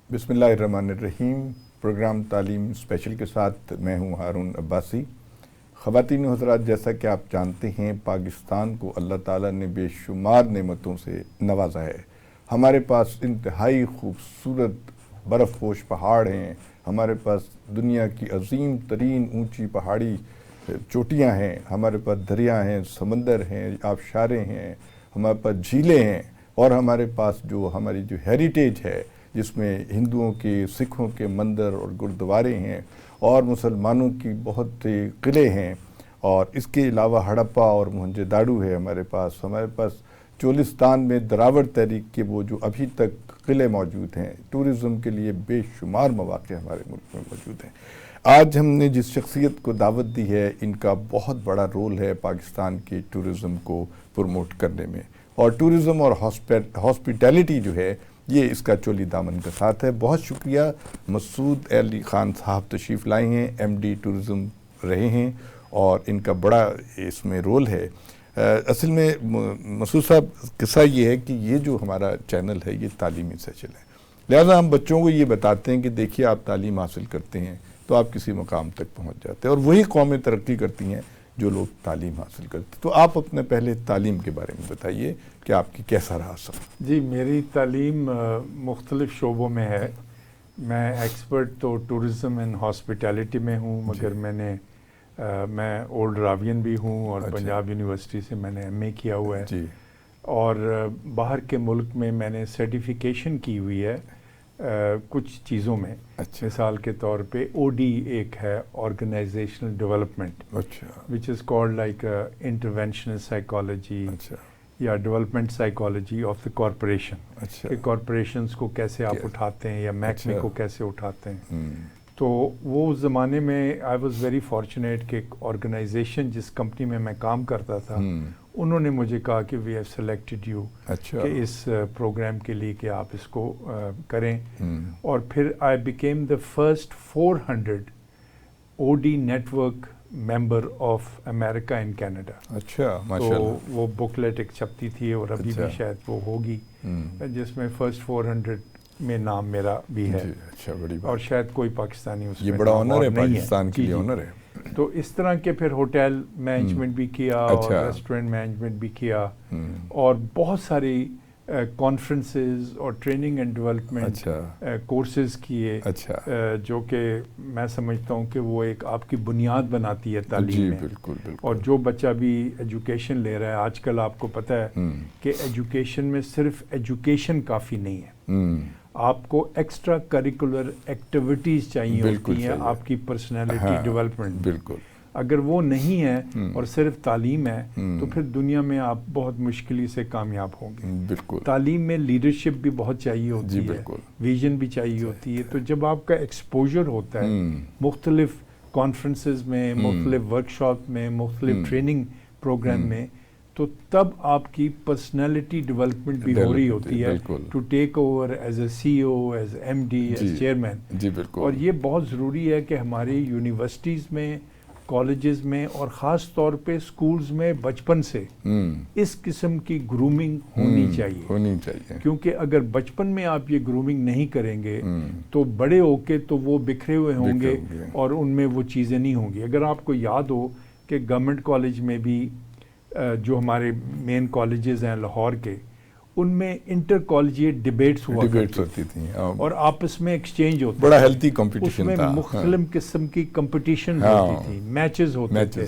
بسم اللہ الرحمن الرحیم۔ پروگرام تعلیم اسپیشل کے ساتھ میں ہوں ہارون عباسی۔ خواتین و حضرات، جیسا کہ آپ جانتے ہیں پاکستان کو اللہ تعالیٰ نے بے شمار نعمتوں سے نوازا ہے۔ ہمارے پاس انتہائی خوبصورت برف پوش پہاڑ ہیں، ہمارے پاس دنیا کی عظیم ترین اونچی پہاڑی چوٹیاں ہیں، ہمارے پاس دریا ہیں، سمندر ہیں، آبشاریں ہیں، ہمارے پاس جھیلیں ہیں، اور ہمارے پاس جو ہماری ہیریٹیج ہے جس میں ہندوؤں کے، سکھوں کے مندر اور گردوارے ہیں، اور مسلمانوں کی بہت سے قلعے ہیں، اور اس کے علاوہ ہڑپا اور موہنجو داڑو ہے ہمارے پاس چولستان میں دراوڑ تحریک کے وہ جو ابھی تک قلعے موجود ہیں۔ ٹورزم کے لیے بے شمار مواقع ہمارے ملک میں موجود ہیں۔ آج ہم نے جس شخصیت کو دعوت دی ہے، ان کا بہت بڑا رول ہے پاکستان کے ٹورزم کو پروموٹ کرنے میں، اور ٹورزم اور ہاسپٹیلٹی جو ہے یہ اس کا چولی دامن کا ساتھ ہے۔ بہت شکریہ، مسعود علی خان صاحب تشریف لائے ہیں، ایم ڈی ٹورزم رہے ہیں، اور ان کا بڑا اس میں رول ہے۔ اصل میں مسعود صاحب، قصہ یہ ہے کہ یہ جو ہمارا چینل ہے یہ تعلیمی سیشن ہے، لہٰذا ہم بچوں کو یہ بتاتے ہیں کہ دیکھیے آپ تعلیم حاصل کرتے ہیں تو آپ کسی مقام تک پہنچ جاتے ہیں، اور وہی قومیں ترقی کرتی ہیں جو لوگ تعلیم حاصل کرتے ہیں۔ تو آپ اپنے پہلے تعلیم کے بارے میں بتائیے کہ آپ کی کیسا رہا سفر؟ جی، میری تعلیم مختلف شعبوں میں ہے۔ میں ایکسپرٹ تو ٹورزم اینڈ ہاسپٹیلٹی میں ہوں، مگر میں اولڈ راوین بھی ہوں، اور پنجاب یونیورسٹی سے میں نے ایم اے کیا ہوا ہے، اور باہر کے ملک میں نے سرٹیفیکیشن کی ہوئی ہے کچھ چیزوں میں۔ مثال کے طور پہ او ڈی ایک ہے، organisational development, which is called like interventional psychology یا development psychology of the corporation, کہ کارپوریشنز کو کیسے آپ اٹھاتے ہیں یا محکمے کو کیسے اٹھاتے ہیں۔ تو وہ اس زمانے میں آئی واز ویری فارچونیٹ کہ ایک آرگنائزیشن جس کمپنی میں کام کرتا تھا، انہوں نے مجھے کہا کہ وی ہیو سلیکٹڈ یو کہ اس پروگرام کے لیے کہ آپ اس کو کریں، اور پھر I became the first 400 O D network member of America in Canada. تو وہ بکلیٹ ایک چھپتی تھی، اور ابھی بھی شاید وہ ہوگی، جس میں فرسٹ 400 میں نام میرا بھی ہے، اور شاید کوئی پاکستانی اس میں یہ بڑا آنر ہے، پاکستان کے لیے آنر ہے۔ تو اس طرح کے پھر ہوٹل مینجمنٹ بھی کیا، اور ریسٹورنٹ مینجمنٹ بھی کیا، اور بہت ساری کانفرنسز اور ٹریننگ اینڈ ڈیولپمنٹ کورسز کیے، جو کہ میں سمجھتا ہوں کہ وہ ایک آپ کی بنیاد بناتی ہے تعلیم میں۔ اور جو بچہ بھی ایجوکیشن لے رہا ہے آج کل، آپ کو پتہ ہے کہ ایجوکیشن میں صرف ایجوکیشن کافی نہیں ہے، آپ کو ایکسٹرا کریکولر ایکٹیویٹیز چاہیے ہوتی ہیں آپ کی پرسنالٹی ڈیولپمنٹ۔ بالکل، اگر وہ نہیں ہے اور صرف تعلیم ہے تو پھر دنیا میں آپ بہت مشکل سے کامیاب ہوں گے۔ بالکل، تعلیم میں لیڈرشپ بھی بہت چاہیے ہوتی ہے، ویژن بھی چاہیے ہوتی ہے۔ تو جب آپ کا ایکسپوجر ہوتا ہے مختلف کانفرنسز میں، مختلف ورکشاپ میں، مختلف ٹریننگ پروگرام میں، تو تب آپ کی پرسنالٹی ڈیولپمنٹ بھی ہو رہی ہوتی ہے to take over as a C O, as M D, as chairman. اور یہ بہت ضروری ہے کہ ہماری یونیورسٹیز میں، کالجز میں، اور خاص طور پہ سکولز میں بچپن سے اس قسم کی گرومنگ ہونی چاہیے، کیونکہ اگر بچپن میں آپ یہ گرومنگ نہیں کریں گے تو بڑے ہو کے تو وہ بکھرے ہوئے ہوں گے، اور ان میں وہ چیزیں نہیں ہوں گی۔ اگر آپ کو یاد ہو کہ گورنمنٹ کالج میں بھی جو ہمارے مین کالجز ہیں لاہور کے، ان میں انٹر کالجیٹ ڈیبیٹس ہوا کرتی تھیں، اور آپس میں ایکسچینج ہوتا بڑا ہیلتھی کمپٹیشن تھا، اس میں مختلف قسم کی کمپٹیشن ہوتی تھی، میچز ہوتے تھے،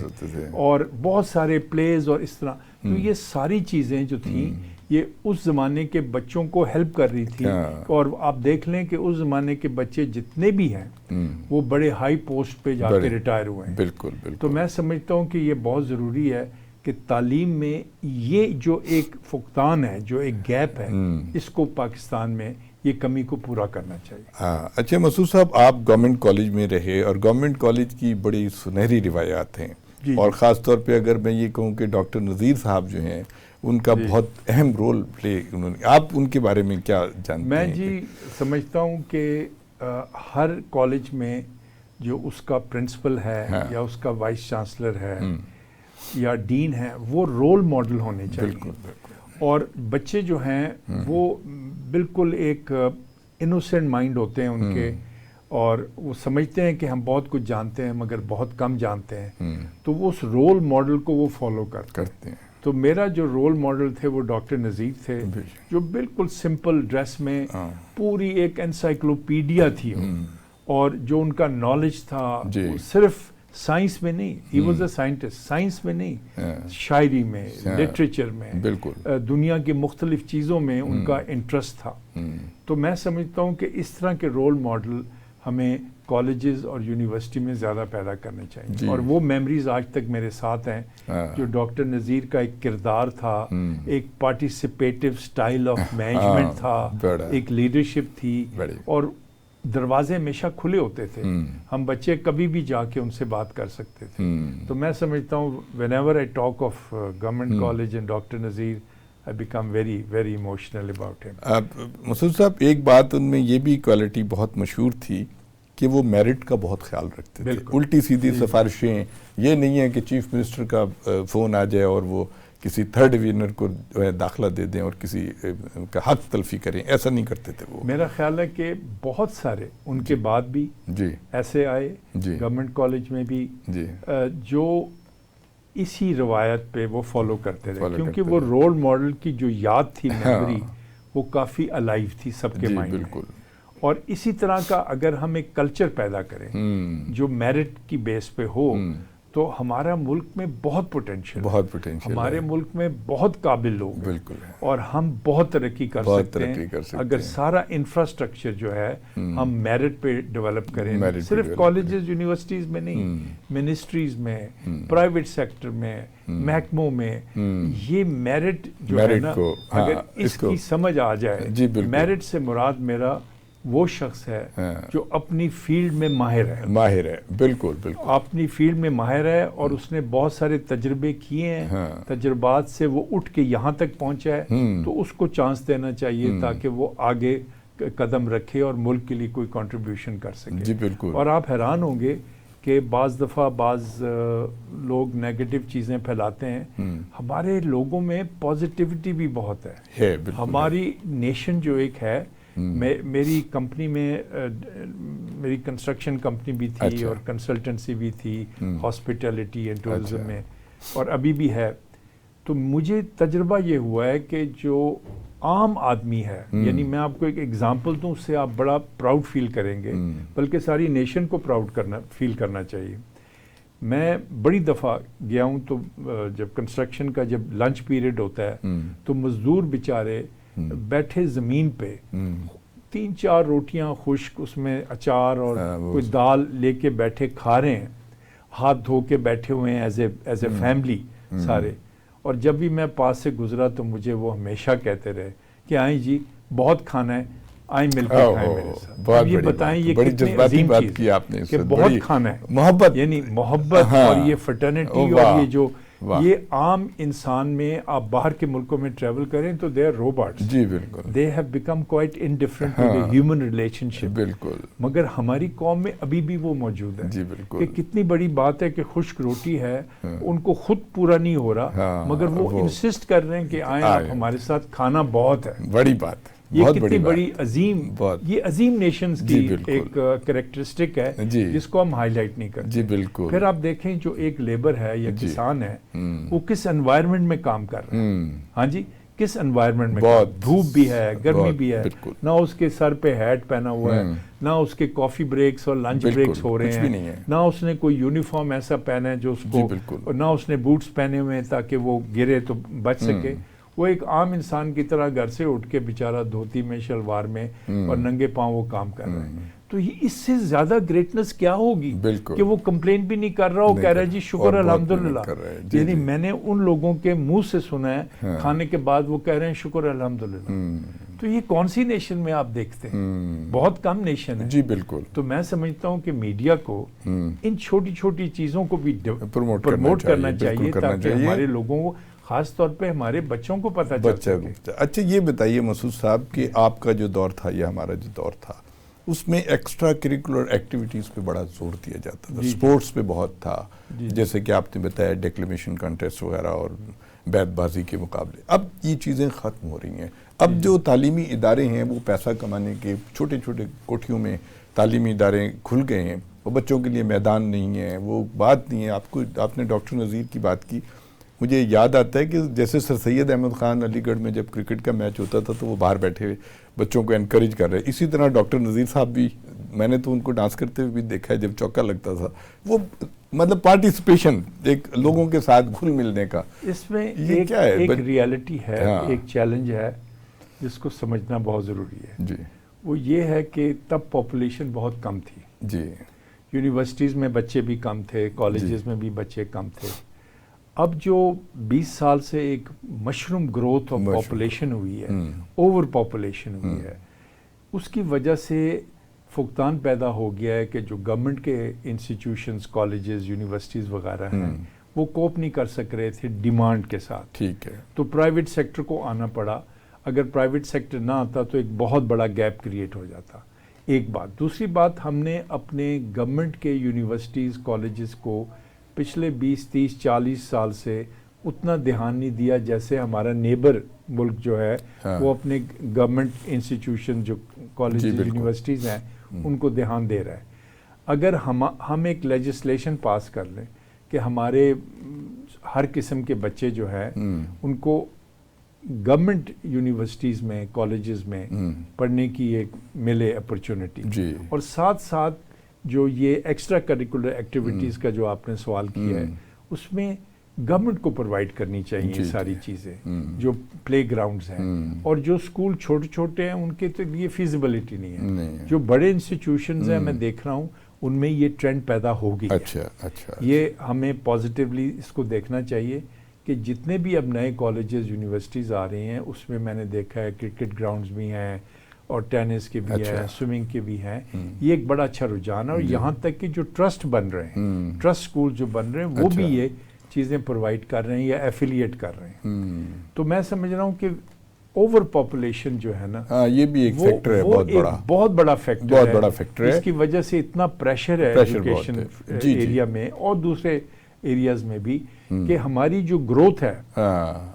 اور بہت سارے پلیز اور اس طرح۔ تو یہ ساری چیزیں جو تھیں یہ اس زمانے کے بچوں کو ہیلپ کر رہی تھی، اور آپ دیکھ لیں کہ اس زمانے کے بچے جتنے بھی ہیں وہ بڑے ہائی پوسٹ پہ جا کے ریٹائر ہوئے ہیں۔ بالکل۔ تو میں سمجھتا ہوں کہ یہ بہت ضروری ہے کہ تعلیم میں یہ جو ایک فقدان ہے، جو ایک گیپ ہے، اس کو پاکستان میں یہ کمی کو پورا کرنا چاہیے۔ اچھا مسعود صاحب، آپ گورنمنٹ کالج میں رہے، اور گورنمنٹ کالج کی بڑی سنہری روایات ہیں، اور خاص طور پہ اگر میں یہ کہوں کہ ڈاکٹر نذیر صاحب جو ہیں ان کا بہت اہم رول پلے انہوں نے، آپ ان کے بارے میں کیا جانتے ہیں؟ میں جی سمجھتا ہوں کہ ہر کالج میں جو اس کا پرنسپل ہے یا اس کا وائس چانسلر ہے یا ڈین ہے، وہ رول ماڈل ہونے چاہیے۔ اور بچے جو ہیں وہ بالکل ایک انوسینٹ مائنڈ ہوتے ہیں ان کے، اور وہ سمجھتے ہیں کہ ہم بہت کچھ جانتے ہیں مگر بہت کم جانتے ہیں، تو وہ اس رول ماڈل کو وہ فالو کرتے ہیں۔ تو میرا جو رول ماڈل تھے وہ ڈاکٹر نذیر تھے، جو بالکل سمپل ڈریس میں پوری ایک انسائکلوپیڈیا تھی، اور جو ان کا نالج تھا وہ صرف سائنس میں نہیں، he was a scientist, science میں نہیں، شاعری میں، لٹریچر میں، دنیا کی مختلف چیزوں میں ان کا انٹرسٹ تھا۔ تو میں سمجھتا ہوں کہ اس طرح کے رول ماڈل ہمیں کالجز اور یونیورسٹی میں زیادہ پیدا کرنے چاہیے، اور وہ میموریز آج تک میرے ساتھ ہیں، جو ڈاکٹر نذیر کا ایک کردار تھا، ایک پارٹیسپیٹیو سٹائل آف مینجمنٹ تھا، ایک لیڈرشپ تھی، اور دروازے ہمیشہ کھلے ہوتے تھے، ہم بچے کبھی بھی جا کے ان سے بات کر سکتے تھے۔ تو میں سمجھتا ہوں whenever I talk of government college and Dr. Nazir, I become very very emotional about him۔ مسعود صاحب، ایک بات ان میں یہ بھی کوالٹی بہت مشہور تھی کہ وہ میرٹ کا بہت خیال رکھتے تھے، الٹی سیدھی سفارشیں یہ نہیں ہے کہ چیف منسٹر کا فون آ جائے اور وہ کسی تھرڈ ڈویژنر کو جو ہے داخلہ دے دیں اور کسی کا حق تلفی کریں، ایسا نہیں کرتے تھے وہ۔ میرا خیال ہے کہ بہت سارے ان کے بعد بھی ایسے آئے گورنمنٹ کالج میں بھی جو اسی روایت پہ وہ فالو کرتے رہے، کیونکہ وہ رول ماڈل کی جو یاد تھی، میموری، وہ کافی الائیو تھی سب کے مائنڈ میں۔ اور اسی طرح کا اگر ہم ایک کلچر پیدا کریں جو میرٹ کی بیس پہ ہو، تو ہمارا ملک میں بہت پوٹینشیل، ہمارے ملک میں بہت قابل لوگ ہیں، اور ہم بہت ترقی کر سکتے ہیں اگر سارا انفراسٹرکچر جو ہے ہم میرٹ پہ ڈیولپ کریں، صرف کالجز یونیورسٹیز میں نہیں، منسٹریز میں، پرائیویٹ سیکٹر میں، محکموں میں، یہ میرٹ جو ہے نا، اگر اس کی سمجھ آ جائے، میرٹ سے مراد میرا وہ شخص ہے جو اپنی فیلڈ میں ماہر ہے، بالکل اپنی فیلڈ میں ماہر ہے، اور اس نے بہت سارے تجربے کیے ہیں، تجربات سے وہ اٹھ کے یہاں تک پہنچا ہے، تو اس کو چانس دینا چاہیے تاکہ وہ آگے قدم رکھے اور ملک کے لیے کوئی کنٹریبیوشن کر سکے۔ اور آپ حیران ہوں گے کہ بعض دفعہ بعض لوگ نیگیٹو چیزیں پھیلاتے ہیں، ہمارے لوگوں میں پازیٹیوٹی بھی بہت ہے۔ ہماری نیشن جو ایک ہے، میری کمپنی میں، میری کنسٹرکشن کمپنی بھی تھی اور کنسلٹنسی بھی تھی ہاسپٹیلٹی اینڈ ٹورزم میں، اور ابھی بھی ہے۔ تو مجھے تجربہ یہ ہوا ہے کہ جو عام آدمی ہے، یعنی میں آپ کو ایک ایگزامپل دوں، اس سے آپ بڑا پراؤڈ فیل کریں گے، بلکہ ساری نیشن کو پراؤڈ فیل کرنا چاہیے۔ میں بڑی دفعہ گیا ہوں، تو جب کنسٹرکشن کا جب لنچ پیریڈ ہوتا ہے تو مزدور بیچارے بیٹھے زمین پہ 3-4 روٹیاں خشک، اس میں اچار اور کوئی دال لے کے بیٹھے کھا رہے ہیں، ہاتھ دھو کے بیٹھے ہوئے ہیں ایز اے فیملی سارے۔ اور جب بھی میں پاس سے گزرا تو مجھے وہ ہمیشہ کہتے رہے کہ آئیں جی بہت کھانا ہے، آئیں مل کے کھائیں میرے ساتھ۔ یہ بتائیں یہ کتنی عظیم چیز ہے کہ بہت کھانا ہے، محبت، یعنی محبت، اور یہ فرٹرنیٹی، اور یہ جو یہ عام انسان میں، آپ باہر کے ملکوں میں ٹریول کریں تو they are robots, they have become quite indifferent to the human relationship, مگر ہماری قوم میں ابھی بھی وہ موجود ہے کہ کتنی بڑی بات ہے کہ خشک روٹی ہے، ان کو خود پورا نہیں ہو رہا، مگر وہ انسسٹ کر رہے ہیں کہ آئیں آپ ہمارے ساتھ، کھانا بہت ہے، بڑی بات، یہ کتنی بڑی عظیم، یہ عظیم نیشنز کی ایک کریکٹرسٹک ہے جس کو ہم ہائی لائٹ نہیں کرتے۔ پھر آپ دیکھیں جو ایک لیبر ہے یا کسان ہے، وہ کس انوائرمنٹ میں کام کر رہا ہے، ہاں جی، کس انوائرمنٹ میں، دھوپ بھی ہے، گرمی بھی ہے، نہ اس کے سر پہ ہیٹ پہنا ہوا ہے، نہ اس کے کافی بریکس اور لنچ بریکس ہو رہے ہیں، نہ اس نے کوئی یونیفارم ایسا پہنا ہے جو اس کو، نہ اس نے بوٹس پہنے ہوئے ہیں تاکہ وہ گرے تو بچ سکے۔ وہ ایک عام انسان کی طرح گھر سے اٹھ کے بیچارہ دھوتی میں، شلوار میں اور ننگے پاؤں وہ کام کر رہے ہیں۔ تو یہ اس سے زیادہ گریٹنس کیا ہوگی کہ وہ کمپلین بھی نہیں کر رہا، وہ کہہ رہا ہے جی شکر الحمدللہ۔ یعنی میں نے ان لوگوں کے منہ سے سنا ہے کھانے کے بعد وہ کہہ رہے ہیں شکر الحمدللہ۔ تو یہ کون سی نیشن میں آپ دیکھتے ہیں؟ بہت کم نیشن ہے۔ جی بالکل۔ تو میں سمجھتا ہوں کہ میڈیا کو ان چھوٹی چھوٹی چیزوں کو بھی پروموٹ کرنا چاہیے تاکہ ہمارے لوگوں کو، خاص طور پہ ہمارے بچوں کو پتہ چل سکے۔ اچھا یہ بتائیے مسعود صاحب کہ آپ کا جو دور تھا یا ہمارا جو دور تھا، اس میں ایکسٹرا کریکولر ایکٹیویٹیز پہ بڑا زور دیا جاتا تھا، سپورٹس پہ بہت تھا، جیسے کہ آپ نے بتایا ڈیکلیمیشن کنٹیسٹ وغیرہ اور بیت بازی کے مقابلے۔ اب یہ چیزیں ختم ہو رہی ہیں، اب جو تعلیمی ادارے ہیں وہ پیسہ کمانے کے چھوٹے چھوٹے کوٹھیوں میں تعلیمی ادارے کھل گئے ہیں، وہ بچوں کے لیے میدان نہیں ہے، وہ بات نہیں ہے. آپ نے ڈاکٹر نذیر کی بات کی، مجھے یاد آتا ہے کہ جیسے سر سید احمد خان علی گڑھ میں جب کرکٹ کا میچ ہوتا تھا تو وہ باہر بیٹھے ہوئے بچوں کو انکریج کر رہے، اسی طرح ڈاکٹر نذیر صاحب بھی، میں نے تو ان کو ڈانس کرتے ہوئے بھی دیکھا ہے جب چوکا لگتا تھا. وہ مطلب پارٹیسپیشن، ایک لوگوں کے ساتھ گھل ملنے کا. اس میں یہ کیا ہے؟ ایک ریالٹی ہے، ہاں. ایک چیلنج ہے جس کو سمجھنا بہت ضروری ہے. جی وہ یہ ہے کہ تب پاپولیشن بہت کم تھی. جی یونیورسٹیز میں بچے بھی کم تھے، کالجز میں بھی بچے کم تھے. اب جو 20 سال سے ایک مشروم گروتھ آف پاپولیشن ہوئی ہے، اوور پاپولیشن ہوئی ہے، اس کی وجہ سے فقدان پیدا ہو گیا ہے کہ جو گورنمنٹ کے انسٹیٹیوشنز، کالجز، یونیورسٹیز وغیرہ ہیں وہ کوپ نہیں کر سک رہے تھے ڈیمانڈ کے ساتھ. ٹھیک ہے. تو پرائیویٹ سیکٹر کو آنا پڑا. اگر پرائیویٹ سیکٹر نہ آتا تو ایک بہت بڑا گیپ کریٹ ہو جاتا. ایک بات. دوسری بات، ہم نے اپنے گورنمنٹ کے یونیورسٹیز، کالجز کو پچھلے 20، 30، 40 سال سے اتنا دھیان نہیں دیا جیسے ہمارا نیبر ملک جو ہے وہ اپنے گورنمنٹ انسٹیٹیوشن جو کالجز، یونیورسٹیز ہیں ان کو دھیان دے رہا ہے. اگر ہم ایک لیجسلیشن پاس کر لیں کہ ہمارے ہر قسم کے بچے جو ہیں ان کو گورنمنٹ یونیورسٹیز میں، کالجز میں پڑھنے کی ایک ملے اپرچونٹی، اور ساتھ ساتھ جو یہ ایکسٹرا کریکولر ایکٹیویٹیز کا جو آپ نے سوال کیا ہے اس میں گورنمنٹ کو پرووائڈ کرنی چاہیے یہ ساری چیزیں، جو پلے گراؤنڈز ہیں. اور جو اسکول چھوٹے چھوٹے ہیں ان کے تو یہ فیزیبلٹی نہیں ہے. جو بڑے انسٹیٹیوشنز ہیں میں دیکھ رہا ہوں ان میں یہ ٹرینڈ پیدا ہو گئی. اچھا. یہ ہمیں پازیٹیولی اس کو دیکھنا چاہیے کہ جتنے بھی اب نئے کالجز، یونیورسٹیز آ رہے ہیں اس میں نے دیکھا ہے کرکٹ گراؤنڈز بھی ہیں اور ٹینس کے بھی ہیں، سوئمنگ کے بھی ہیں. یہ ایک بڑا اچھا رجحان ہے. اور یہاں تک کہ جو ٹرسٹ بن رہے ہیں، ٹرسٹ سکول جو بن رہے ہیں وہ بھی یہ چیزیں پرووائڈ کر رہے ہیں یا ایفیلیٹ کر رہے ہیں. تو میں سمجھ رہا ہوں کہ اوور پاپولیشن جو ہے نا، یہ بھی ایک فیکٹر ہے، بہت بڑا فیکٹر ہے. اس کی وجہ سے اتنا پریشر ہے ایجوکیشن ایریا میں اور دوسرے ایریاز میں بھی کہ ہماری جو گروتھ ہے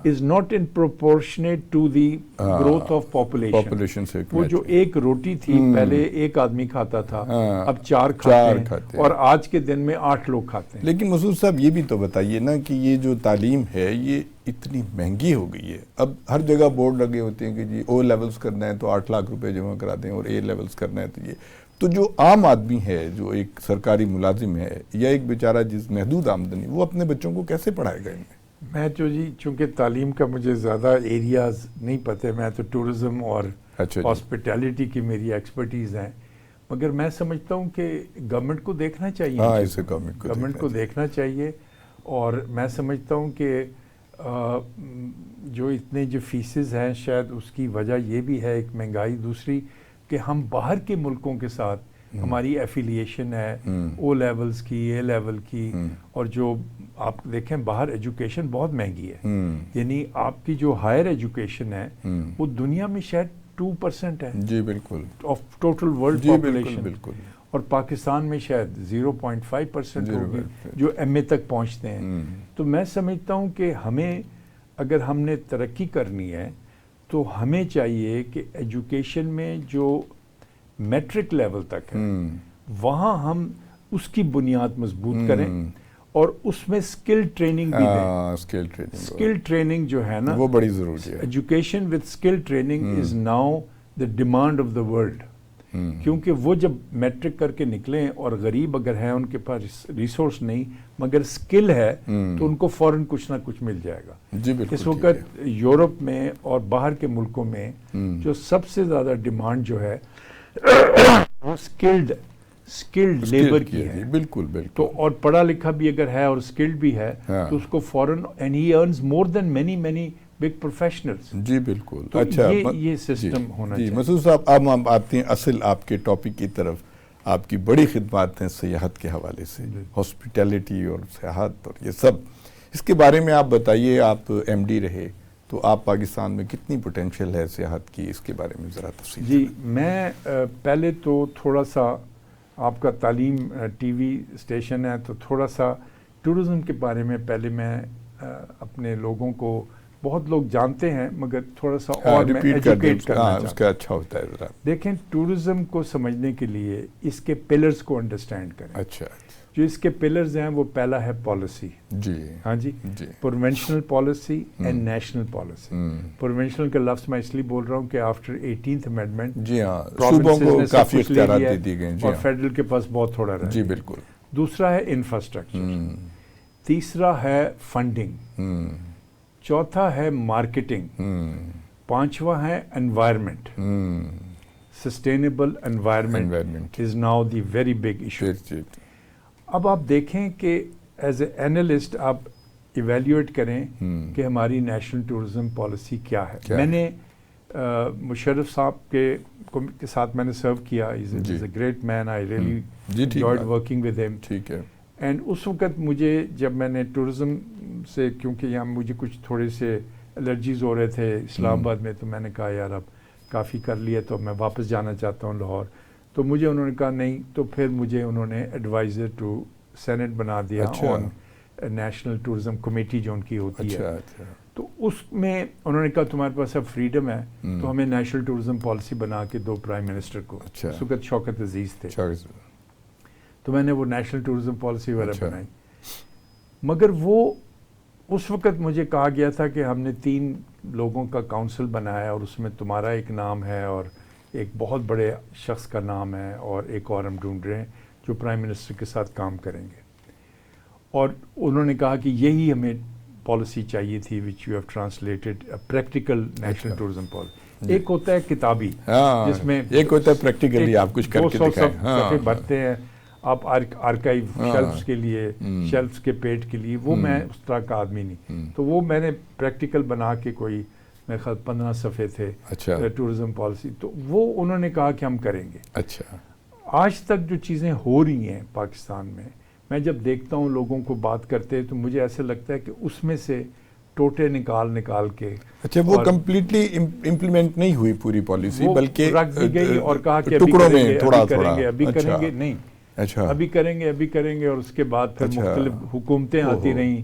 is not in proportionate to the growth of population. وہ جو ایک روٹی تھی پہلے ایک آدمی کھاتا تھا، اب 4 کھاتے ہیں اور آج کے دن میں 8 لوگ کھاتے ہیں. لیکن مسعود صاحب یہ بھی تو بتائیے نا کہ یہ جو تعلیم ہے یہ اتنی مہنگی ہو گئی ہے. اب ہر جگہ بورڈ لگے ہوتے ہیں کہ جی او لیولز کرنا ہے تو 8 لاکھ روپے جمع کرا دیں اور اے لیولز کرنا ہے تو یہ. تو جو عام آدمی ہے، جو ایک سرکاری ملازم ہے یا ایک بیچارہ جس محدود آمدنی، وہ اپنے بچوں کو کیسے پڑھائے گا ان میں؟ میں تو چونکہ تعلیم کا مجھے زیادہ ایریاز نہیں پتہ، میں تو ٹورزم اور ہاسپٹیلٹی کی میری ایکسپرٹیز ہیں، مگر میں سمجھتا ہوں کہ گورنمنٹ کو دیکھنا چاہیے. گورنمنٹ کو دیکھنا چاہیے. اور میں سمجھتا ہوں کہ جو اتنے جو فیسز ہیں شاید اس کی وجہ یہ بھی ہے، ایک مہنگائی، دوسری کہ ہم باہر کے ملکوں کے ساتھ ہماری ایفیلیشن ہے او لیولز کی، اے لیول کی. اور جو آپ دیکھیں باہر ایجوکیشن بہت مہنگی ہے. یعنی آپ کی جو ہائر ایجوکیشن ہے وہ دنیا میں شاید 2% ہے. جی بالکل. Of total world population. اور پاکستان میں شاید 0.5% ہوگی جو ایم اے تک پہنچتے ہیں. تو میں سمجھتا ہوں کہ ہمیں اگر ہم نے ترقی کرنی ہے تو ہمیں چاہیے کہ ایجوکیشن میں جو میٹرک لیول تک ہے وہاں ہم اس کی بنیاد مضبوط کریں اور اس میں سکل ٹریننگ بھی دیں. سکل ٹریننگ جو ہے نا وہ بڑی ضروری ہے. Education with skill training is now the demand of the world. کیونکہ وہ جب میٹرک کر کے نکلیں اور غریب اگر ہیں ان کے پاس ریسورس نہیں مگر سکل ہے تو ان کو فوراً کچھ نہ کچھ مل جائے گا. جی بالکل. اس وقت یورپ میں اور باہر کے ملکوں میں جو سب سے زیادہ ڈیمانڈ جو ہے وہ سکلڈ لیبر کی ہے. بالکل. تو اور پڑھا لکھا بھی اگر ہے اور سکلڈ بھی ہے تو اس کو فوراً and he earns more than many big professionals. جی بالکل. اچھا یہ سسٹم ہونا چاہیے. مسعود صاحب اب ہم آتے ہیں اصل آپ کے ٹاپک کی طرف. آپ کی بڑی خدمات ہیں سیاحت کے حوالے سے، ہاسپٹیلٹی اور سیاحت اور یہ سب. اس کے بارے میں آپ بتائیے. آپ ایم ڈی رہے تو آپ پاکستان میں کتنی پوٹینشیل ہے سیاحت کی، اس کے بارے میں ذرا تفصیل. جی میں پہلے تو تھوڑا سا آپ کا تعلیم ٹی وی اسٹیشن ہے تو تھوڑا سا ٹورزم کے بارے میں پہلے میں اپنے لوگوں کو بہت لوگ جانتے ہیں مگر تھوڑا سا اور میں ایجوکیٹ کرنا چاہتا ہوں. اس کا اچھا ہوتا ہے ذرا. دیکھیں ٹورزم کو سمجھنے کے لیے اس کے پلرز کو انڈرسٹینڈ کریں. اچھا. جو اس کے پلرز ہیں وہ پہلا ہے پالیسی. جی. ہاں جی. Provincial policy and national policy. Provincial کا لفظ میں اس لیے بول رہا ہوں کہ آفٹر 18th امینڈمنٹ جی ہاں صوبوں کو کافی اختیارات دی گئے اور فیڈرل کے پاس بہت تھوڑا رہا. جی بالکل. دوسرا ہے انفراسٹرکچر. تیسرا ہے فنڈنگ. چوتھا ہے مارکیٹنگ. پانچواں ہے environment. Sustainable environment is now the very big issue. اب آپ دیکھیں کہ ایز اے اینالسٹ آپ ایویلیویٹ کریں کہ ہماری نیشنل ٹورزم پالیسی کیا ہے. میں نے مشرف صاحب کے ساتھ میں نے سرو کیا. Is a great man. I really enjoyed working with him. ٹھیک ہے. اینڈ اس وقت مجھے جب میں نے ٹورزم سے کیونکہ یہاں مجھے کچھ تھوڑے سے الرجیز ہو رہے تھے اسلام آباد میں تو میں نے کہا یار اب کافی کر لیا تو میں واپس جانا چاہتا ہوں لاہور. تو مجھے انہوں نے کہا نہیں. تو پھر مجھے انہوں نے ایڈوائزر ٹو سینٹ بنا دیا آن نیشنل ٹورزم کمیٹی جو ان کی ہوتی ہے. تو اس میں انہوں نے کہا تمہارے پاس اب فریڈم ہے تو ہمیں نیشنل ٹورزم پالیسی بنا کے دو پرائم منسٹر کو. اس وقت شوکت عزیز تھے. تو میں نے وہ نیشنل ٹورزم پالیسی وغیرہ بنائی. مگر وہ اس وقت مجھے کہا گیا تھا کہ ہم نے 3 لوگوں کا کاؤنسل بنایا اور اس میں تمہارا ایک نام ہے اور ایک بہت بڑے شخص کا نام ہے اور ایک اور ہم ڈھونڈ رہے ہیں جو پرائم منسٹر کے ساتھ کام کریں گے. اور انہوں نے کہا کہ یہی ہمیں پالیسی چاہیے تھی which you have translated practical national tourism policy. ایک ہوتا ہے کتابی جس میں ایک ہوتا ہے پریکٹیکلی آپ کچھ کر کے دکھائیں. صفحے بھرتے ہیں آپ آرکائیو شیلفز کے لیے شیلفز کے پیٹ کے لیے. وہ میں اس طرح کا آدمی نہیں. تو وہ میں نے پریکٹیکل بنا کے کوئی میرے خیال 15 صفحے تھے ٹورزم پالیسی. تو وہ انہوں نے کہا کہ ہم کریں گے. اچھا. آج تک جو چیزیں ہو رہی ہیں پاکستان میں جب دیکھتا ہوں لوگوں کو بات کرتے تو مجھے ایسے لگتا ہے کہ اس میں سے ٹوٹے نکال کے. اچھا. وہ کمپلیٹلی امپلیمنٹ نہیں ہوئی پوری پالیسی بلکہ رکھ دی گئی اور کہا کہ ٹکڑوں میں تھوڑا ابھی کریں گے نہیں. اچھا. ابھی کریں گے اور اس کے بعد پھر مختلف حکومتیں آتی رہیں.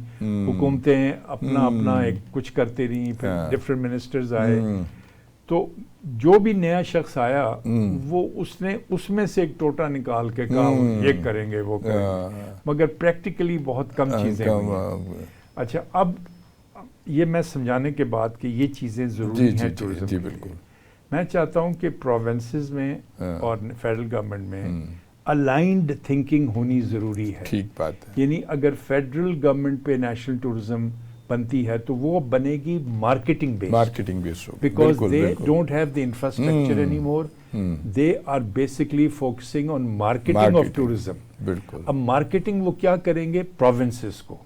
حکومتیں اپنا ایک کچھ کرتے رہیں. پھر ڈفرینٹ منسٹرز آئے. تو جو بھی نیا شخص آیا وہ اس میں سے ایک ٹوٹا نکال کے کہا یہ کریں گے وہ کریں گے. مگر پریکٹیکلی بہت کم چیزیں ہوئی. اچھا. اب یہ میں سمجھانے کے بعد کہ یہ چیزیں ضروری ہیں ٹورزم. جی بالکل. میں چاہتا ہوں کہ پروونسز میں اور فیڈرل گورنمنٹ میں الائنڈ تھنکنگ ہونی ضروری ہے. ٹھیک بات ہے. یعنی اگر فیڈرل گورنمنٹ پہ نیشنل ٹورزم بنتی ہے تو وہ بنے گی marketing based. Because they don't have the infrastructure any more. They are basically focusing on marketing of tourism. بالکل. اب مارکیٹنگ وہ کیا کریں گے پروونسز کو,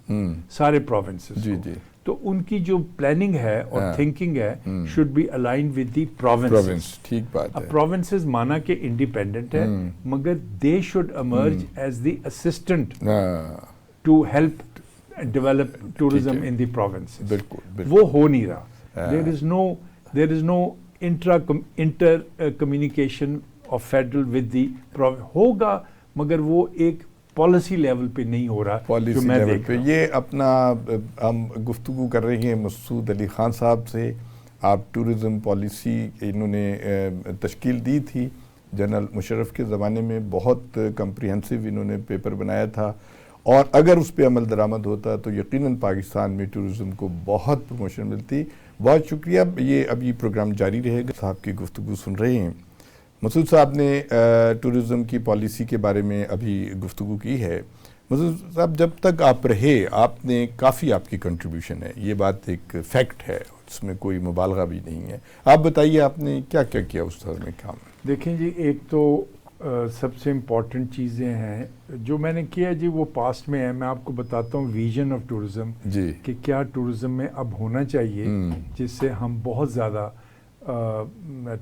سارے پروونسز. جی جی. تو ان کی جو پلاننگ ہے اور تھنکنگ ہے should be aligned with the province. ٹھیک بات ہے. اب پروونسز مانا کہ انڈیپینڈنٹ ہے مگر they should emerge as the assistant to help develop tourism in the provinces. بالکل. وہ ہو نہیں رہا. There is no intercommunication of federal with the ہوگا مگر وہ ایک پالیسی لیول پہ نہیں ہو رہا. پالیسی لیول پہ یہ اپنا ہم گفتگو کر رہے ہیں مسعود علی خان صاحب سے. آپ ٹورزم پالیسی انہوں نے تشکیل دی تھی جنرل مشرف کے زمانے میں. بہت کمپریہنسو انہوں نے پیپر بنایا تھا اور اگر اس پہ عمل درآمد ہوتا تو یقیناً پاکستان میں ٹورزم کو بہت پروموشن ملتی. بہت شکریہ. ابھی پروگرام جاری رہے گا. صاحب کی گفتگو سن رہے ہیں. مسعود صاحب نے ٹورزم کی پالیسی کے بارے میں ابھی گفتگو کی ہے. مسعود صاحب جب تک آپ رہے آپ نے کافی آپ کی کنٹریبیوشن ہے. یہ بات ایک فیکٹ ہے, اس میں کوئی مبالغہ بھی نہیں ہے. آپ بتائیے آپ نے کیا کیا کیا اس دور میں کام؟ دیکھیں جی, ایک تو سب سے امپورٹنٹ چیزیں ہیں جو میں نے کیا جی وہ پاسٹ میں ہے. میں آپ کو بتاتا ہوں ویژن آف ٹورزم جی کہ کیا ٹورزم میں اب ہونا چاہیے جس سے ہم بہت زیادہ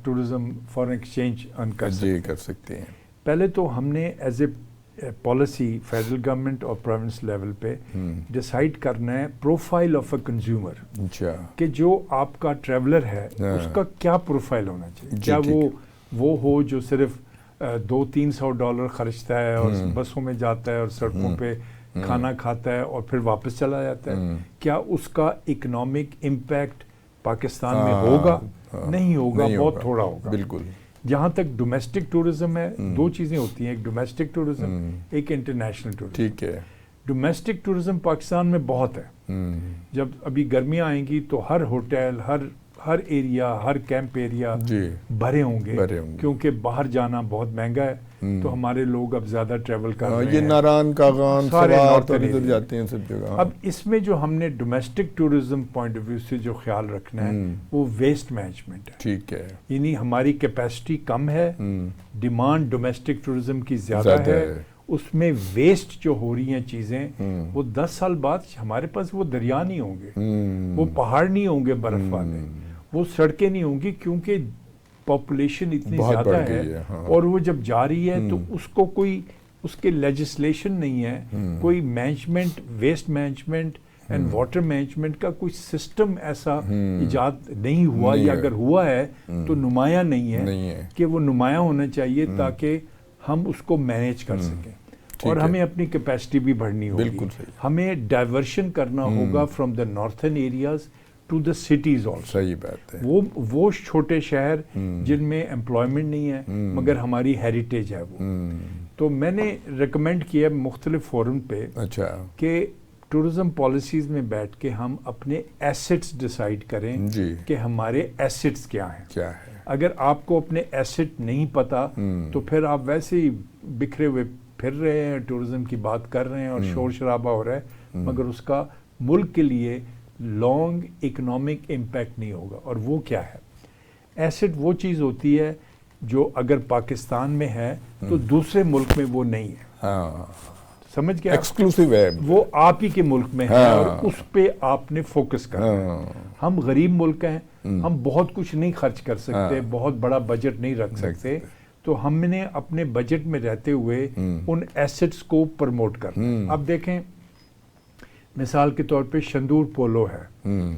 ٹورزم فارن ایکسچینج ارن کر سکتے ہیں. پہلے تو ہم نے as a policy federal government اور پروونس لیول پہ ڈیسائیڈ کرنا ہے پروفائل آف اے کنزیومر کہ جو آپ کا ٹریولر ہے اس کا کیا پروفائل ہونا چاہیے. کیا وہ ہو جو صرف $200-300 خرچتا ہے اور بسوں میں جاتا ہے اور سڑکوں پہ کھانا کھاتا ہے اور پھر واپس چلا جاتا ہے، کیا اس کا اکنامک امپیکٹ پاکستان میں ہوگا؟ نہیں ہوگا، بہت تھوڑا ہوگا. بالکل. جہاں تک ڈومیسٹک ٹورزم ہے، دو چیزیں ہوتی ہیں، ایک ڈومیسٹک ٹورزم، ایک انٹرنیشنل ٹورزم. ٹھیک ہے. ڈومیسٹک ٹورزم پاکستان میں بہت ہے. جب ابھی گرمیاں آئیں گی تو ہر ہوٹل، ہر ایریا، ہر کیمپ ایریا بھرے ہوں گے، کیونکہ باہر جانا بہت مہنگا ہے. تو ہمارے لوگ اب زیادہ ٹریول کر رہے ہیں، یہ ناران، کاغان، سوات اور ادھر جاتے ہیں سب جگہ. اب اس میں جو ہم نے domestic tourism point of view سے جو خیال رکھنا ہے وہ ویسٹ مینجمنٹ ہے. ٹھیک ہے. یعنی ہماری کیپیسٹی کم ہے، ڈیمانڈ ڈومیسٹک ٹورزم کی زیادہ ہے، اس میں ویسٹ جو ہو رہی ہیں چیزیں، وہ 10 سال بعد ہمارے پاس وہ دریا نہیں ہوں گے، وہ پہاڑ نہیں ہوں گے برف والے، وہ سڑکیں نہیں ہوں گی، کیونکہ پاپولیشن اتنی زیادہ ہے. اور وہ جب جا رہی ہے تو اس کو کوئی اس کے لیجسلیشن نہیں ہے، کوئی management, waste management and water management کا کوئی سسٹم ایسا ایجاد نہیں ہوا، یا اگر ہوا ہے تو نمایاں نہیں ہے کہ وہ نمایاں ہونا چاہیے تاکہ ہم اس کو مینیج کر سکیں. اور ہمیں اپنی کیپیسٹی بھی بڑھنی ہوگی، ہمیں ڈائیورشن کرنا ہوگا from the northern areas to the cities also. صحیح بات ہے. وہ چھوٹے شہر جن میں امپلائمنٹ نہیں ہے مگر ہماری ہیریٹیج ہے وہ. تو میں نے ریکمینڈ کیا مختلف فورم پہ کہ ٹورزم پالیسیز میں بیٹھ کے ہم اپنے ایسٹس ڈیسائیڈ کریں کہ ہمارے ایسٹس کیا ہیں. اگر آپ کو اپنے ایسٹ نہیں پتا تو پھر آپ ویسے ہی بکھرے ہوئے پھر رہے ہیں، ٹورزم کی بات کر رہے ہیں اور شور شرابہ ہو رہا ہے، مگر اس کا ملک کے لیے لانگ اکنامک امپیکٹ نہیں ہوگا. اور وہ کیا ہے؟ ایسٹ وہ چیز ہوتی ہے جو اگر پاکستان میں ہے تو دوسرے ملک میں وہ نہیں ہے. سمجھ گیا؟ ایکسکلوسیو ہے، وہ آپ ہی کے ملک میں ہے اور اس پہ آپ نے فوکس کرنا ہے. ہم غریب ملک ہیں، ہم بہت کچھ نہیں خرچ کر سکتے، بہت بڑا بجٹ نہیں رکھ سکتے، تو ہم نے اپنے بجٹ میں رہتے ہوئے ان ایسٹس کو پروموٹ کرنا. اب دیکھیں مثال کے طور پہ شندور پولو ہے،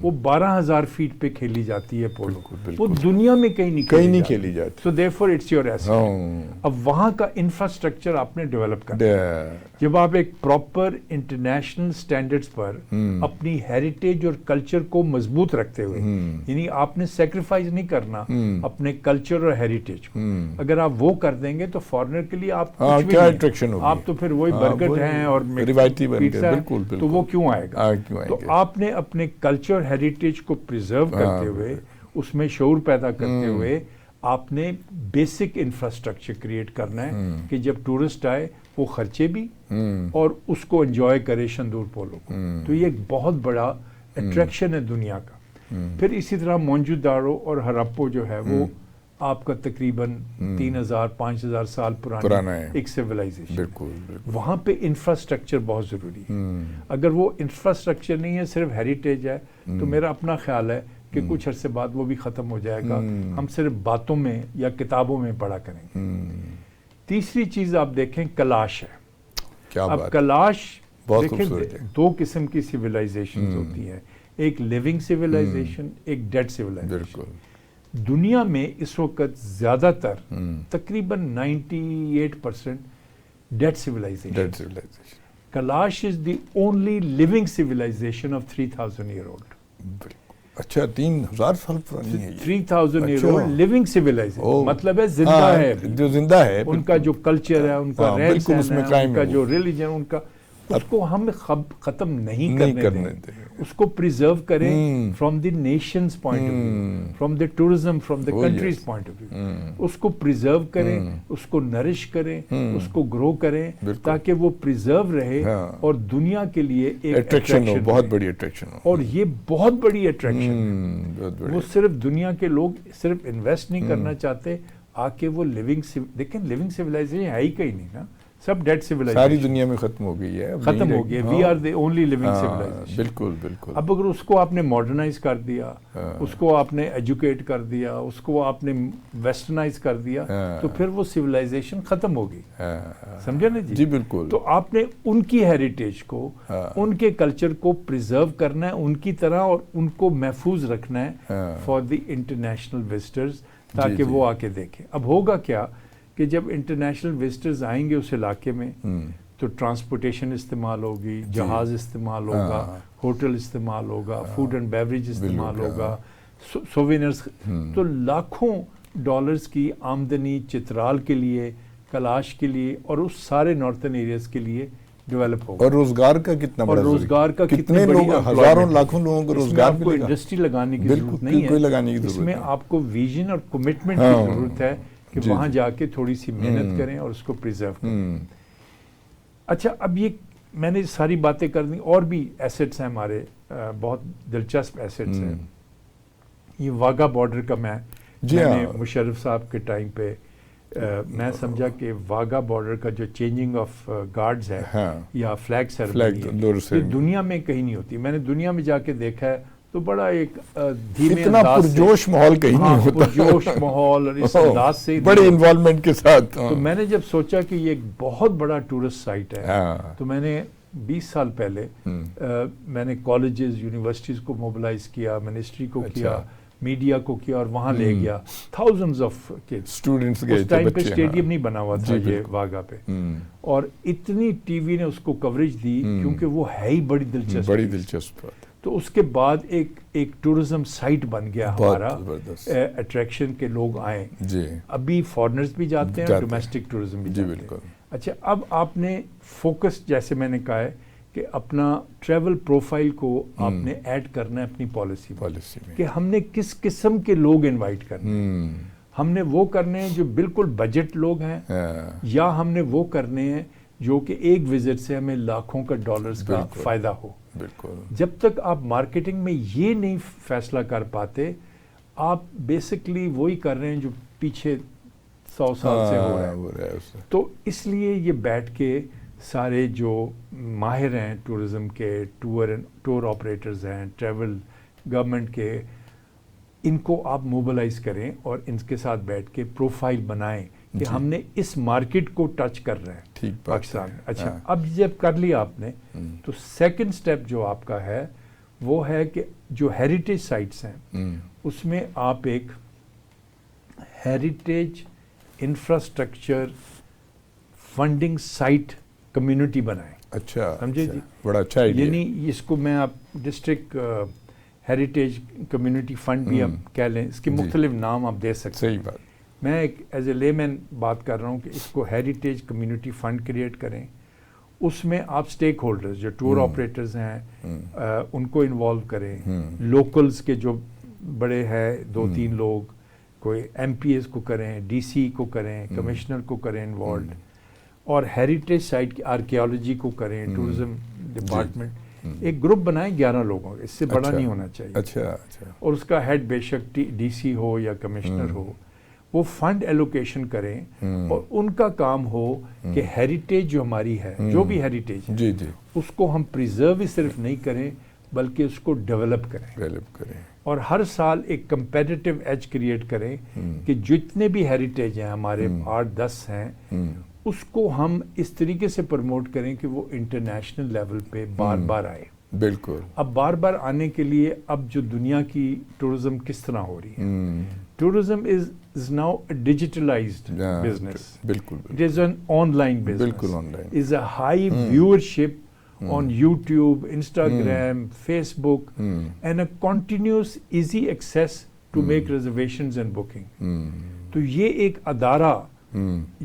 وہ 12,000 فیٹ پہ کھیلی جاتی ہے پولو، وہ دنیا میں کہیں نہیں کھیلی جاتی. سو دیئرفور اٹس یور ایسٹ. اب وہاں کا انفراسٹرکچر آپ نے ڈیولپ کرنا ہے. جب آپ ایک پراپر انٹرنیشنل سٹینڈرڈز پر اپنی ہیریٹیج اور کلچر کو مضبوط رکھتے ہوئے، یعنی آپ نے سیکریفائز نہیں کرنا اپنے کلچر اور ہیریٹیج کو. اگر آپ وہ کر دیں گے تو فارنر کے لیے آپ کچھ بھی نہیں، آپ تو پھر وہی برگر ہیں اور پیزا، تو وہ کیوں آئے گا؟ تو آپ نے اپنے کلچر ہیریٹیج کو پریزرو کرتے ہوئے، اس میں شعور پیدا کرتے ہوئے، آپ نے بیسک انفراسٹرکچر کریٹ کرنا ہے کہ جب ٹورسٹ آئے وہ خرچے بھی اور اس کو انجوائے کرے شندور پولو کو. تو یہ ایک بہت بڑا اٹریکشن ہے دنیا کا. پھر اسی طرح مونجو داڑو اور ہرپو جو ہے وہ آپ کا تقریباً 3,000-5,000 سال پرانا ایک سیولائزیشن. وہاں پہ انفراسٹرکچر بہت ضروری ہے. اگر وہ انفراسٹرکچر نہیں ہے، صرف ہیریٹیج ہے، تو میرا اپنا خیال ہے کہ کچھ عرصے بعد وہ بھی ختم ہو جائے گا. ہم صرف باتوں میں یا کتابوں میں پڑھا کریں گے. تیسری چیز آپ دیکھیں کلاش ہے. اب کلاش دیکھیں، دو قسم کی سیولائزیشن ہوتی ہیں، ایک لیونگ سیولائزیشن، ایک ڈیڈ سیولائزیشن. دنیا میں اس وقت زیادہ تر تقریباً 98% dead civilisation. Kalash is the only living civilisation of 3,000 year old. اچھا، 3,000 سال پرانی ہے. 3,000 ایئر اولڈ لیونگ سیولائزیشن، مطلب ہے زندہ ہے، جو زندہ ہے، ان کا جو کلچر ہے، ان کا رہن سہن ہے، ان کا جو ریلیجن، ان کا، اس کو ہم ختم نہیں کرنے دیں. اس کو پریزرو کریں from the nation's point of view, from the tourism, from the countries point of view. اس کو پریزرو کریں، اس کو نرش کریں، اس کو گرو کریں تاکہ وہ پریزرو رہے اور دنیا کے لیے ایک اٹریکشن ہو، بہت بڑی اٹریکشن ہو. اور یہ بہت بڑی اٹریکشن ہے. وہ صرف دنیا کے لوگ صرف انویسٹ نہیں کرنا چاہتے، آ کے وہ لیونگ، دیکھیں لیونگ سیولائزیشن ہے ہی کہیں نہیں نا، سب ڈیڈ سیولائزیشن ساری دنیا میں ختم ہو گئی ہے، ختم ہو گئی ہے. We are the only living civilisation. بالکل بالکل. اب اگر اس کو آپ نے ماڈرنائز کر دیا، اس کو آپ نے ایجوکیٹ کر دیا، اس کو آپ نے ویسٹرنائز کر دیا، تو پھر وہ سیولائزیشن ختم ہو گئی. سمجھا نا جی؟ جی بالکل. تو آپ نے ان کی ہیریٹیج کو، ان کے کلچر کو پریزرو کرنا ہے ان کی طرح، اور ان کو محفوظ رکھنا ہے فار دی انٹرنیشنل وزٹرز، تاکہ وہ آ کے دیکھیں. اب ہوگا کیا کہ جب انٹرنیشنل وزٹرز آئیں گے اس علاقے میں، تو ٹرانسپورٹیشن استعمال ہوگی، جہاز استعمال ہوگا، ہوٹل استعمال ہوگا، فوڈ اینڈ بیوریج استعمال ہوگا، سووینرز، تو لاکھوں ڈالرز کی آمدنی چترال کے لیے، کلاش کے لیے اور اس سارے نارتھن ایریاز کے لیے ڈیولپ ہوگا. اور روزگار کا کتنا بڑا، اور روزگار کا کتنے لوگ، ہزاروں لاکھوں لوگوں کو روزگار ملے گا. انڈسٹری لگانے کی ضرورت نہیں ہے، اس میں آپ کو ویژن اور کمٹمنٹ کی ضرورت ہے کہ وہاں جا کے تھوڑی سی محنت کریں اور اس کو پریزرو کریں. اچھا، اب یہ میں نے ساری باتیں کر دی، اور بھی ایسٹس ہیں ہمارے، بہت دلچسپ ایسٹس ہیں. یہ واگا بارڈر کا میں نے مشرف صاحب کے ٹائم پہ میں سمجھا کہ واگا بارڈر کا جو چینجنگ آف گارڈز ہے یا فلیگ سیرمنی دنیا میں کہیں نہیں ہوتی. میں نے دنیا میں جا کے دیکھا ہے تو بڑا ایک دھیمے انداز سے، پرجوش ماحول کہیں نہیں ہوتا، پرجوش ماحول اور اس انداز سے بڑے انوالومنٹ کے ساتھ. تو میں نے جب سوچا کہ یہ ایک بہت بڑا ٹورسٹ سائٹ ہے، تو میں نے 20 سال پہلے میں نے کالجز، یونیورسٹیز کو موبلائز کیا، منسٹری کو کیا، میڈیا کو کیا، اور وہاں لے گیا. تھاؤزنڈز آف اسٹوڈنٹس گئے. اس ٹائم پہ اسٹیڈیم نہیں بنا ہوا تھا یہ واگا پہ، اور اتنی ٹی وی نے اس کو کوریج دی کیونکہ وہ ہے ہی بڑی دلچسپ. تو اس کے بعد ایک ٹورزم سائٹ بن گیا ہمارا، اٹریکشن کے لوگ آئیں. ابھی فارنرز بھی جاتے ہیں اور ڈومیسٹک ٹورزم بھی جاتے ہیں. اچھا، اب آپ نے فوکس، جیسے میں نے کہا ہے کہ اپنا ٹریول پروفائل کو آپ نے ایڈ کرنا ہے اپنی پالیسی میں کہ ہم نے کس قسم کے لوگ انوائٹ کرنے ہیں. ہم نے وہ کرنے ہیں جو بالکل بجٹ لوگ ہیں، یا ہم نے وہ کرنے ہیں جو کہ ایک وزٹ سے ہمیں لاکھوں کا ڈالرز کا فائدہ ہو. جب تک آپ مارکیٹنگ میں یہ نہیں فیصلہ کر پاتے، آپ بیسکلی وہی کر رہے ہیں جو پیچھے 100 سال سے ہو رہا ہے. تو اس لیے یہ بیٹھ کے سارے جو ماہر ہیں ٹورزم کے، ٹور آپریٹرز ہیں، ٹریول گورنمنٹ کے، ان کو آپ موبلائز کریں اور ان کے ساتھ بیٹھ کے پروفائل بنائیں کہ ہم نے اس مارکیٹ کو ٹچ کر رہے ہیں پاکستان. اچھا، اب جب کر لیا آپ نے، تو سیکنڈ سٹیپ جو آپ کا ہے وہ ہے کہ جو ہیریٹیج سائٹس ہیں اس میں آپ ایک heritage infrastructure funding site community بنائیں. اچھا، سمجھے جی؟ بڑا اچھا آئیڈیا. یعنی اس کو میں آپ ڈسٹرکٹ ہیریٹیج کمیونٹی فنڈ بھی آپ کہہ لیں، اس کے مختلف نام آپ دے سکتے ہیں. صحیح بات. میں ایک ایز اے لے مین بات کر رہا ہوں کہ اس کو ہیریٹیج کمیونٹی فنڈ کریٹ کریں. اس میں آپ سٹیک ہولڈرز جو ٹور آپریٹرز ہیں ان کو انوالو کریں. لوکلز کے جو بڑے ہیں 2-3 لوگ، کوئی ایم پی ایز کو کریں، ڈی سی کو کریں، کمشنر کو کریں انوالوڈ، اور ہیریٹیج سائٹ کی آرکیالوجی کو کریں، ٹورزم ڈپارٹمنٹ. ایک گروپ بنائیں 11 لوگوں کا، اس سے بڑا نہیں ہونا چاہیے. اچھا. اور اس کا ہیڈ بے شک ڈی سی ہو یا کمشنر ہو. وہ فنڈ ایلوکیشن کریں اور ان کا کام ہو کہ ہیریٹیج جو ہماری ہے، جو بھی ہیریٹیج ہے، اس کو ہم پریزرو ہی صرف نہیں کریں بلکہ اس کو ڈیولپ کریں. اور ہر سال ایک کمپیٹیٹیو ایج کریٹ کریں کہ جتنے بھی ہیریٹیج ہیں ہمارے 8-10 ہیں، اس کو ہم اس طریقے سے پروموٹ کریں کہ وہ انٹرنیشنل لیول پہ بار بار آئے. بالکل. اب بار بار آنے کے لیے اب جو دنیا کی ٹورزم کس طرح ہو رہی ہے، tourism is now digitalised business. بالکل. It is an online business. بالکل online. Is a high viewership on YouTube, Instagram, Facebook, and a continuous easy access to make reservations and booking. تو یہ ایک ادارہ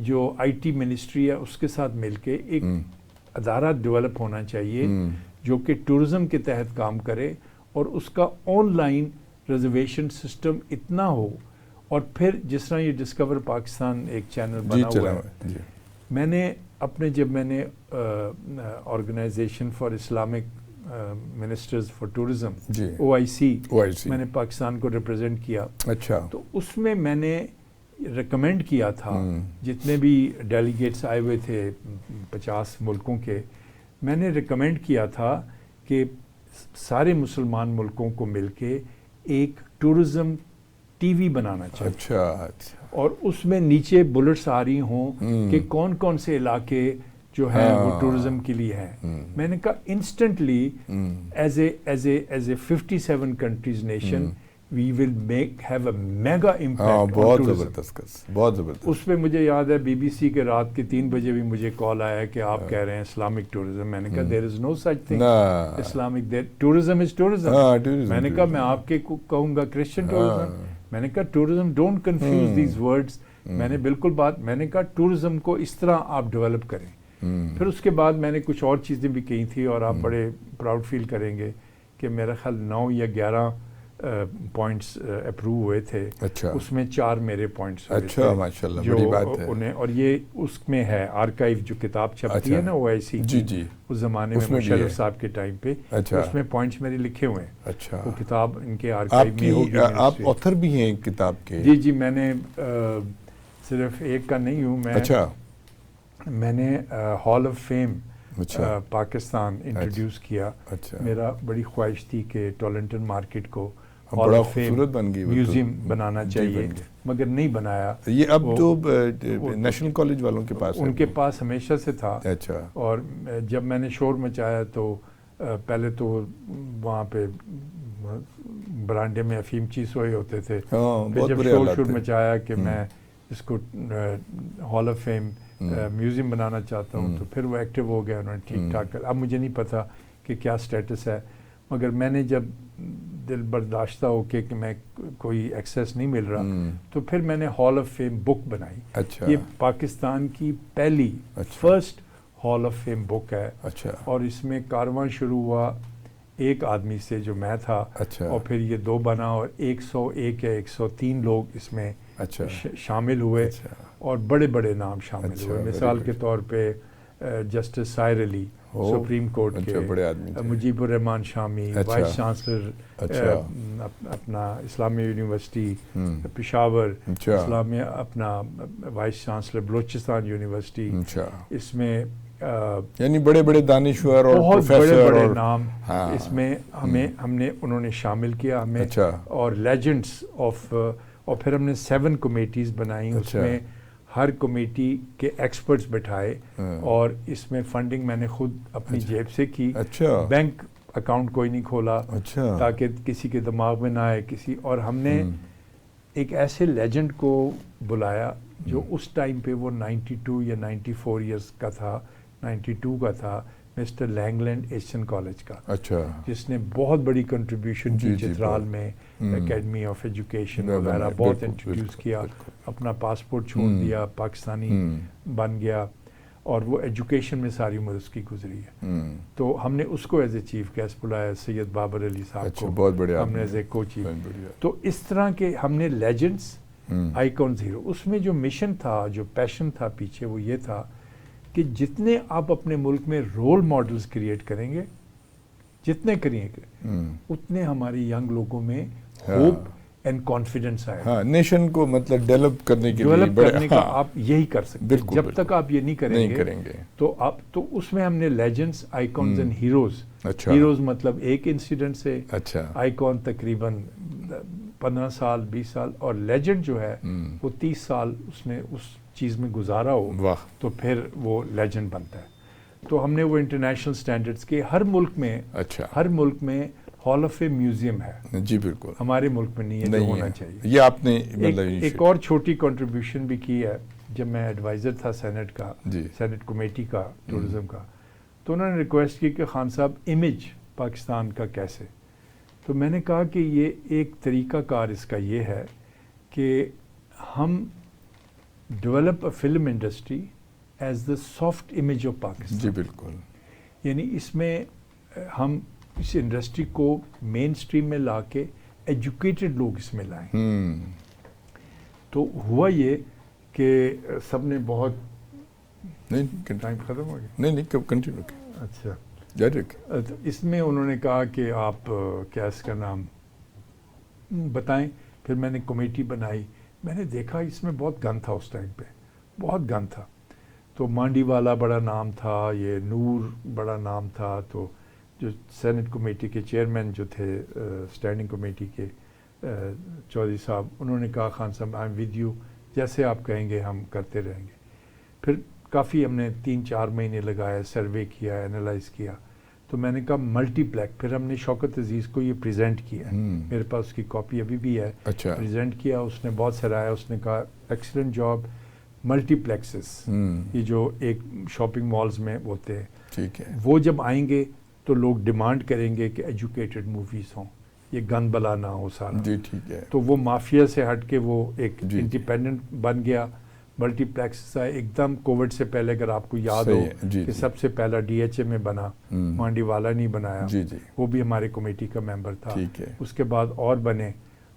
جو I T ministry ہے اس کے ساتھ مل کے ایک ادارہ ڈیولپ ہونا چاہیے جو کہ ٹورزم کے تحت کام کرے، اور اس کا آن لائن ریزرویشن سسٹم اتنا ہو. اور پھر جس طرح یہ ڈسکور پاکستان ایک چینل بنا ہوا ہے، میں نے اپنے جب میں نے Organisation for Islamic Ministers for Tourism OIC میں نے پاکستان کو ریپرزینٹ کیا. اچھا. تو اس میں نے ریکمینڈ کیا تھا جتنے بھی ڈیلیگیٹس آئے ہوئے تھے 50 ملکوں کے، میں نے ریکمینڈ کیا تھا کہ سارے مسلمان ملکوں کو مل کے ایک ٹورزم ٹی وی بنانا چاہیے. اچھا. اور اس میں نیچے بلٹس آ رہی ہوں کہ کون کون سے علاقے جو ہیں وہ ٹورزم کے لیے ہیں. میں نے کہا instantly as a 57 countries nation we will have a mega impact. بہت زبردست، بہت زبردست. اس پہ مجھے یاد ہے BBC کے رات کے 3 بجے بھی مجھے کال آیا کہ آپ کہہ رہے ہیں اسلامک ٹورزم. میں نے کہا دیر is know such thing Islamic, tourism is tourism. میں نے کہا میں آپ کے کہوں گا کرسچن ٹورزم. میں نے کہا tourism don't confuse these words. میں نے بالکل میں نے کہا ٹورزم کو اس طرح آپ ڈیولپ کریں. پھر اس کے بعد میں نے کچھ اور چیزیں بھی کہی تھی اور آپ بڑے پراؤڈ فیل کریں گے کہ میرا خیال 9 یا 11 پوائنٹس اپروو ہوئے تھے. اس میں 4 میرے پوائنٹس ہوئے تھے. ماشاءاللہ بڑی بات ہے. انہیں اور یہ اس میں ہے آرکائیو جو کتاب چھپتی ہے نا OIC کی، اس زمانے میں مشرف صاحب کے ٹائم پہ اس میں پوائنٹس میرے لکھے ہوئے ہیں. وہ کتاب ان کے آرکائیو میں ہوگی. آپ آتھر بھی ہیں کتاب کے؟ جی میں نے صرف ایک کا نہیں ہوں. میں نے hall of fame Pakistan introduce کیا. میرا بڑی خواہش تھی کہ ٹورنٹن مارکیٹ کو ہال آف فیم میوزیم بنانا چاہیے، مگر نہیں بنایا. یہ اب تو نیشنل کالج والوں کے پاس، ان کے پاس ہمیشہ سے تھا. اور جب میں نے شور مچایا تو پہلے تو وہاں پہ برانڈے میں افیم چیز ہوئے ہوتے تھے. پھر جب شور مچایا کہ میں اس کو ہال آف فیم میوزیم بنانا چاہتا ہوں تو پھر وہ ایکٹیو ہو گیا. انہوں نے ٹھیک ٹھاک کر. اب مجھے نہیں پتا کہ کیا سٹیٹس ہے، مگر میں نے جب دل برداشتہ ہو کہ میں کوئی ایکسیس نہیں مل رہا تو پھر میں نے ہال آف فیم بک بنائی. یہ پاکستان کی پہلی فرسٹ ہال آف فیم بک ہے. اور اس میں کارواں شروع ہوا ایک آدمی سے جو میں تھا، اور پھر یہ 2 بنا اور 101 یا 103 لوگ اس میں شامل ہوئے اور بڑے بڑے نام شامل ہوئے. مثال کے طور پہ جسٹس سائر علی سپریم کورٹ کے، مجیب الرحمان شامی وائس چانسلر اپنا اسلامیہ یونیورسٹی پشاور، اسلامیہ اپنا وائس چانسلر بلوچستان یونیورسٹی. اس میں یعنی بڑے بڑے دانشور اور بہت بڑے بڑے نام اس میں انہوں نے شامل کیا ہمیں. اور لیجنڈس آف، اور پھر ہم نے 7 کمیٹیز بنائیں. اس میں ہر کمیٹی کے ایکسپرٹس بٹھائے اور اس میں فنڈنگ میں نے خود اپنی جیب سے کی. بینک اکاؤنٹ کوئی نہیں کھولا تاکہ کسی کے دماغ میں نہ آئے کسی. اور ہم نے ایک ایسے لیجنڈ کو بلایا جو اس ٹائم پہ وہ 92 یا 94 ایئرس کا تھا، 92 کا تھا، مسٹر لینگلینڈ ایشین کالج کا، جس نے بہت بڑی کنٹریبیوشن کی چترال میں اکیڈمی آف ایجوکیشن وغیرہ بہت انٹروڈیوس کیا. اپنا پاسپورٹ چھوڑ دیا، پاکستانی بن گیا اور وہ ایجوکیشن میں ساری عمر اس کی گزری ہے. تو ہم نے اس کو ایز اے چیف گیسٹ بلایا، سید بابر علی صاحب کو بہت بڑھیا ہم نے ایز اے کو چیف. تو اس طرح کے ہم نے لیجنڈس، آئیکونز، ہیرو. اس میں جو مشن تھا، جو پیشن تھا پیچھے، وہ یہ تھا کہ جتنے آپ اپنے ملک میں رول ماڈلز کریٹ کریں گے، جتنے کریں گے، اتنے ہماری ینگ لوگوں میں ہوپ اینڈ کانفیڈنس آئے. نیشن کو مطلب ڈیولپ کرنے کے لیے کا آپ یہی کر سکتے ہیں. جب تک آپ یہ نہیں کریں گے تو اس میں ہم نے Legendre's, icons and heroes. Heroes مطلب ایک انسیڈنٹ سے، آئیکون تقریباً 15 سال 20 سال، اور لیجنڈ جو ہے وہ 30 سال اس نے اس چیز میں گزارا ہو تو پھر وہ لیجنڈ بنتا ہے. تو ہم نے وہ انٹرنیشنل سٹینڈرڈز کے ہر ملک میں ہال آف فیم میوزیم ہے. جی بالکل. ہمارے ملک میں نہیں ہے، جو ہونا چاہیے. یہ آپ نے ایک اور چھوٹی کنٹریبیوشن بھی کی ہے. جب میں ایڈوائزر تھا سینٹ کا، سینٹ کمیٹی کا ٹورزم کا، تو انہوں نے ریکویسٹ کی کہ خان صاحب امیج پاکستان کا کیسے. تو میں نے کہا کہ یہ ایک طریقہ کار اس کا یہ ہے کہ ہم develop a film industry as the soft image of Pakistan. جی بالکل. یعنی اس میں ہم اس انڈسٹری کو مین سٹریم میں لا کے ایجوکیٹڈ لوگ اس میں لائیں. تو ہوا یہ کہ سب نے بہت ٹائم ختم ہو گیا. نہیں کنٹینیو. اچھا اس میں انہوں نے کہا کہ آپ کیا اس کا نام بتائیں. پھر میں نے کمیٹی بنائی. میں نے دیکھا اس میں بہت گند تھا، اس ٹائم پہ بہت گند تھا. تو مانڈی والا بڑا نام تھا، یہ نور بڑا نام تھا. تو جو سینٹ کمیٹی کے چیئرمین جو تھے اسٹینڈنگ کمیٹی کے چودھری صاحب، انہوں نے کہا خان صاحب آئی ایم ود یو، جیسے آپ کہیں گے ہم کرتے رہیں گے. پھر کافی ہم نے 3-4 مہینے لگائے، سروے کیا، انالائز کیا. تو میں نے کہا ملٹی پلیکس. پھر ہم نے شوکت عزیز کو یہ پریزنٹ کیا ہے, میرے پاس اس کی کاپی ابھی بھی ہے. اچھا. پریزنٹ کیا, اس نے بہت سراہا, اس نے کہا ایکسلنٹ جاب. ملٹی پلیکسز یہ جو ایک شاپنگ مالز میں ہوتے ہیں, ٹھیک ہے, وہ جب آئیں گے تو لوگ ڈیمانڈ کریں گے کہ ایجوکیٹڈ موویز ہوں, یہ گند بلا نہ ہو سارا. جی ٹھیک ہے. تو وہ مافیا سے ہٹ کے وہ ایک جی انڈیپینڈنٹ بن گیا. ملٹی پلیکس ایک دم کووڈ سے پہلے, اگر آپ کو یاد ہو کہ سب سے پہلا ڈی ایچ اے میں بنا, مانڈی والا نہیں بنایا, جی جی, وہ بھی ہمارے کمیٹی کا ممبر تھا. ٹھیک ہے. اس کے بعد اور بنے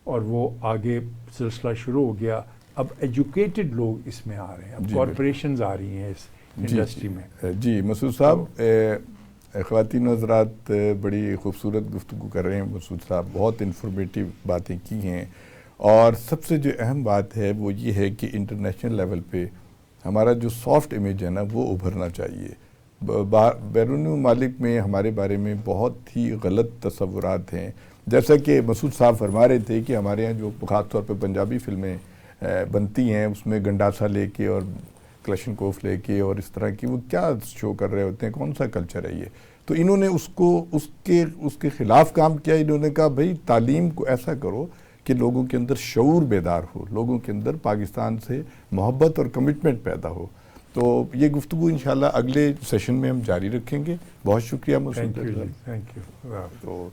اور وہ آگے سلسلہ شروع ہو گیا. اب ایجوکیٹڈ لوگ اس میں آ رہے ہیں, اب کارپوریشنز آ رہی ہیں اس انڈسٹری میں. جی مسعود صاحب, خواتین و حضرات بڑی خوبصورت گفتگو کر رہے ہیں. مسعود صاحب بہت انفارمیٹیو باتیں کی ہیں, اور سب سے جو اہم بات ہے وہ یہ ہے کہ انٹرنیشنل لیول پہ ہمارا جو سافٹ امیج ہے نا وہ ابھرنا چاہیے. بیرون ممالک میں ہمارے بارے میں بہت ہی غلط تصورات ہیں. جیسا کہ مسعود صاحب فرما رہے تھے کہ ہمارے یہاں جو خاص طور پہ پنجابی فلمیں بنتی ہیں اس میں گنڈاسا لے کے اور کلشن کوف لے کے اور اس طرح کی وہ کیا شو کر رہے ہوتے ہیں, کون سا کلچر ہے یہ. تو انہوں نے اس کے خلاف کام کیا. انہوں نے کہا بھئی تعلیم کو ایسا کرو کہ لوگوں کے اندر شعور بیدار ہو, لوگوں کے اندر پاکستان سے محبت اور کمٹمنٹ پیدا ہو. تو یہ گفتگو انشاءاللہ اگلے سیشن میں ہم جاری رکھیں گے. بہت شکریہ مسعود. Thank you. تو